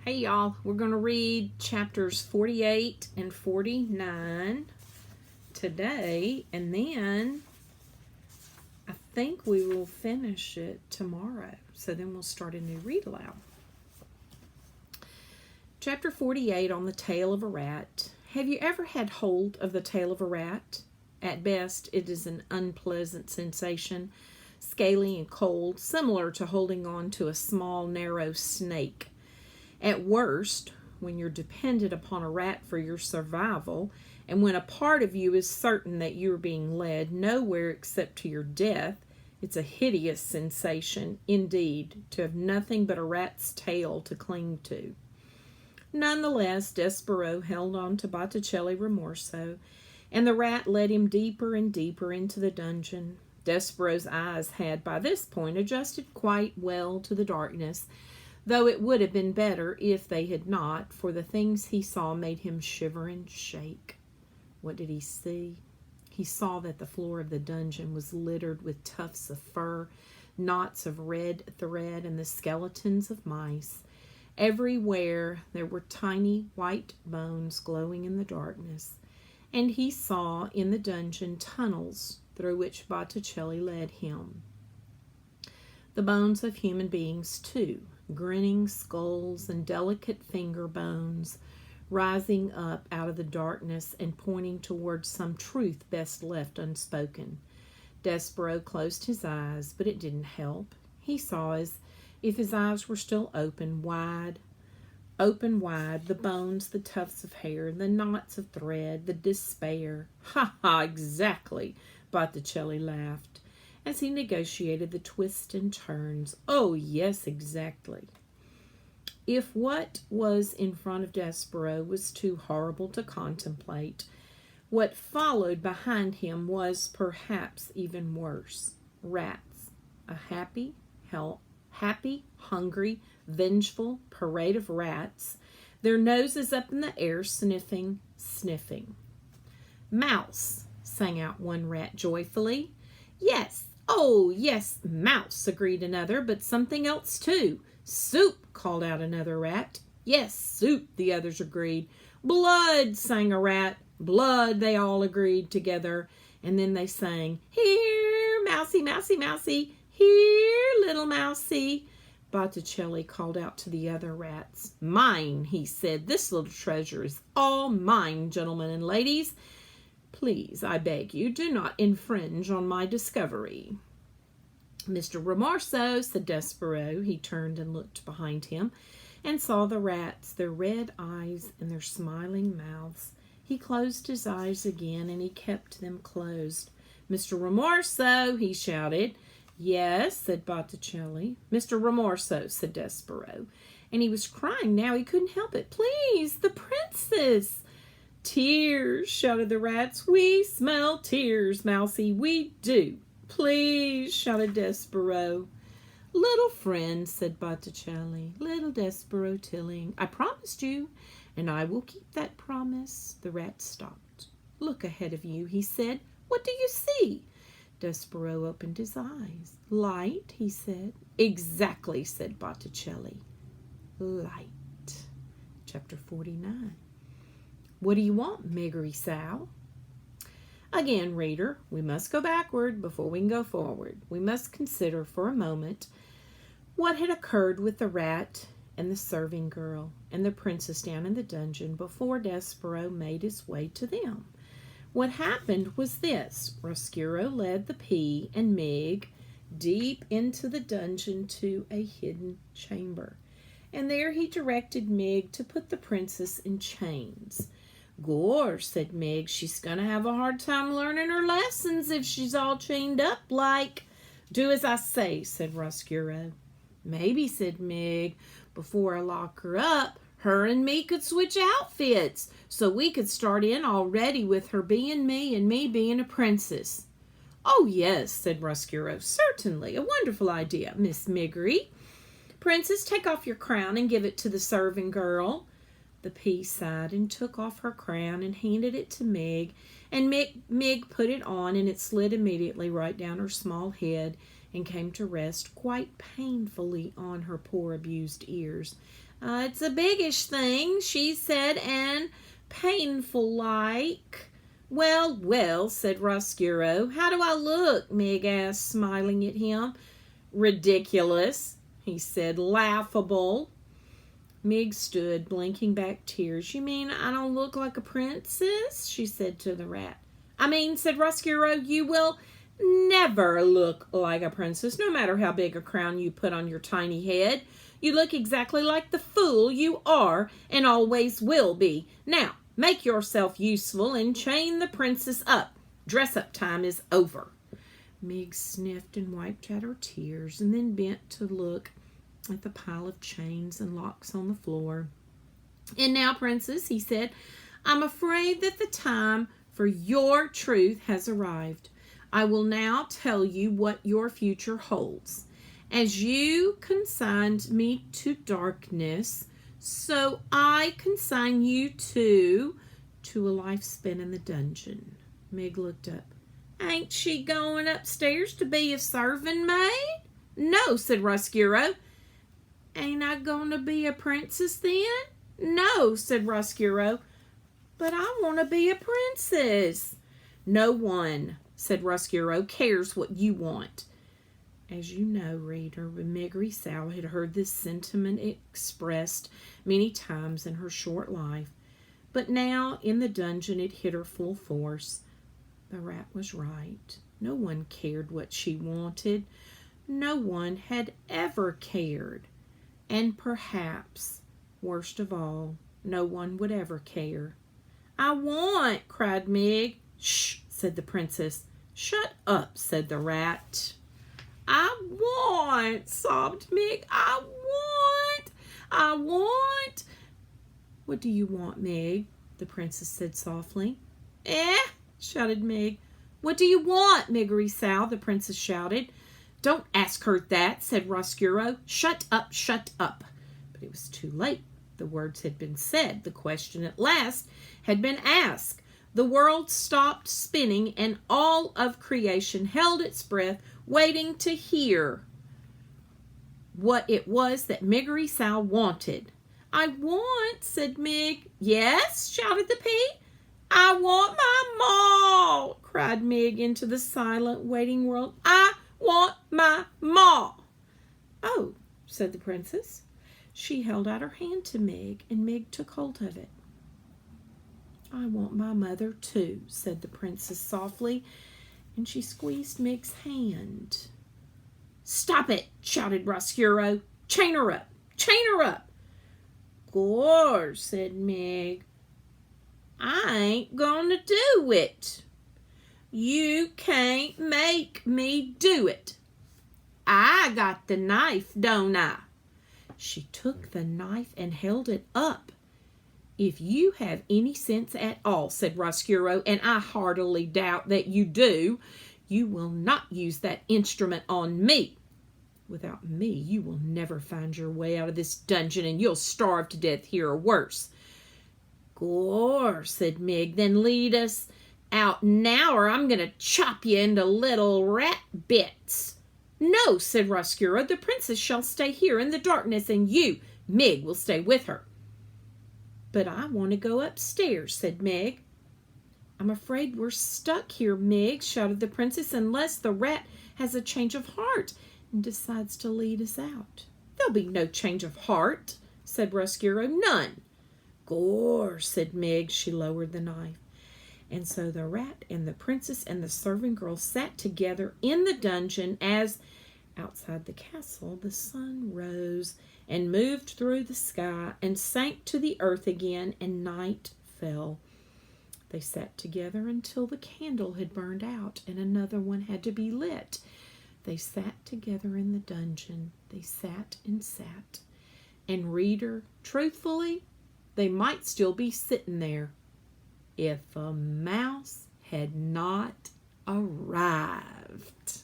Hey y'all, we're going to read chapters 48 and 49 today, and then I think we will finish it tomorrow. So then we'll start a new read aloud. Chapter 48 on the tail of a rat. Have you ever had hold of the tail of a rat? At best, it is an unpleasant sensation, scaly and cold, similar to holding on to a small, narrow snake. At worst, when you're dependent upon a rat for your survival, and when a part of you is certain that you're being led nowhere except to your death, it's a hideous sensation, indeed, to have nothing but a rat's tail to cling to. Nonetheless, Despero held on to Botticelli Rimorso, and the rat led him deeper and deeper into the dungeon. Despero's eyes had, by this point, adjusted quite well to the darkness, though it would have been better if they had not, for the things he saw made him shiver and shake. What did he see? He saw that the floor of the dungeon was littered with tufts of fur, knots of red thread, and the skeletons of mice. Everywhere there were tiny white bones glowing in the darkness, and he saw in the dungeon tunnels through which Botticelli led him. The bones of human beings, too, grinning skulls and delicate finger bones, rising up out of the darkness and pointing towards some truth best left unspoken. Despero closed his eyes, but it didn't help. He saw as if his eyes were still open wide, the bones, the tufts of hair, the knots of thread, the despair. Ha ha, exactly, Botticelli laughed, as he negotiated the twists and turns. Oh, yes, exactly. If what was in front of Despero was too horrible to contemplate, what followed behind him was perhaps even worse. Rats. A happy, hungry, vengeful parade of rats, their noses up in the air, sniffing. Mouse, sang out one rat joyfully. Yes, oh, yes, mouse, agreed another, but something else too. Soup, called out another rat. Yes, soup, the others agreed. Blood, sang a rat. Blood, they all agreed together. And then they sang, Here, mousie, mousie, mousie. Here, little mousie. Botticelli called out to the other rats. Mine, he said. This little treasure is all mine, gentlemen and ladies. Please, I beg you, do not infringe on my discovery. Mr. Rimorso, said Despero. He turned and looked behind him and saw the rats, their red eyes and their smiling mouths. He closed his eyes again, and he kept them closed. Mr. Rimorso, he shouted. Yes, said Botticelli. Mr. Rimorso, said Despero. And he was crying now. He couldn't help it. Please, the princess. Tears, shouted the rats. We smell tears, Mousie, we do. Please, shouted Despero. Little friend, said Botticelli, little Despero Tilling, I promised you, and I will keep that promise. The rat stopped. Look ahead of you, he said. What do you see? Despero opened his eyes. Light, he said. Exactly, said Botticelli. Light. Chapter 49. What do you want, Miggery Sow? Again, reader, we must go backward before we can go forward. We must consider for a moment what had occurred with the rat and the serving girl and the princess down in the dungeon before Despero made his way to them. What happened was this. Roscuro led the pea and Mig deep into the dungeon to a hidden chamber, and there he directed Mig to put the princess in chains. Gore, said Mig, she's going to have a hard time learning her lessons if she's all chained up like. Do as I say, said Roscuro. Maybe, said Mig, before I lock her up, her and me could switch outfits, so we could start in already with her being me and me being a princess. Oh, yes, said Roscuro, certainly, a wonderful idea, Miss Miggery. Princess, take off your crown and give it to the serving girl. The pea sighed and took off her crown and handed it to Mig, and Mig put it on, and it slid immediately right down her small head, and came to rest quite painfully on her poor abused ears. It's a biggish thing, she said, and painful like. Well, well, said Roscuro. How do I look? Meg asked, smiling at him. Ridiculous, he said, laughable. Meg stood, blinking back tears. You mean I don't look like a princess? She said to the rat. I mean, said Roscuro, you will never look like a princess, no matter how big a crown you put on your tiny head. You look exactly like the fool you are and always will be. Now, make yourself useful and chain the princess up. Dress-up time is over. Meg sniffed and wiped out her tears and then bent to look at the pile of chains and locks on the floor. And now, princess, he said, I'm afraid that the time for your truth has arrived. I will now tell you what your future holds. As you consigned me to darkness, so I consign you to a life spent in the dungeon. Meg looked up. Ain't she going upstairs to be a serving maid? No, said Roscuro. Ain't I going to be a princess then? No, said Roscuro. But I want to be a princess. No one, said Roscuro, cares what you want. As you know, reader, Miggery Sow had heard this sentiment expressed many times in her short life, but now in the dungeon it hit her full force. The rat was right. No one cared what she wanted. No one had ever cared. And perhaps, worst of all, no one would ever care. I want, cried Meg. Shh, said the princess. Shut up, said the rat. I want, sobbed Meg. I want. What do you want, Meg? The princess said softly. Shouted Meg. What do you want, Miggery Sow? The princess shouted. Don't ask her that, said Roscuro. Shut up, shut up. But it was too late. The words had been said. The question at last had been asked. The world stopped spinning, and all of creation held its breath, waiting to hear what it was that Miggery Sow wanted. I want, said Meg. Yes, shouted the pea. I want my maw, cried Meg into the silent, waiting world. I want my maw. Oh, said the princess. She held out her hand to Meg, and Meg took hold of it. I want my mother too, said the princess softly, and she squeezed Meg's hand. Stop it, shouted Roscuro. Chain her up, chain her up. Gore, said Meg. I ain't gonna do it. You can't make me do it. I got the knife, don't I? She took the knife and held it up. If you have any sense at all, said Roscuro, and I heartily doubt that you do, you will not use that instrument on me. Without me, you will never find your way out of this dungeon, and you'll starve to death here or worse. Gore, said Meg, then lead us out now, or I'm going to chop you into little rat bits. No, said Roscuro, the princess shall stay here in the darkness, and you, Meg, will stay with her. But I want to go upstairs, said Meg. I'm afraid we're stuck here, Meg, shouted the princess, unless the rat has a change of heart and decides to lead us out. There'll be no change of heart, said Roscuro, none. Gore, said Meg. She lowered the knife. And so the rat and the princess and the servant girl sat together in the dungeon as, outside the castle, the sun rose and moved through the sky and sank to the earth again, and night fell. They sat together until the candle had burned out and another one had to be lit. They sat together in the dungeon. They sat and sat. And reader, truthfully, they might still be sitting there if a mouse had not arrived.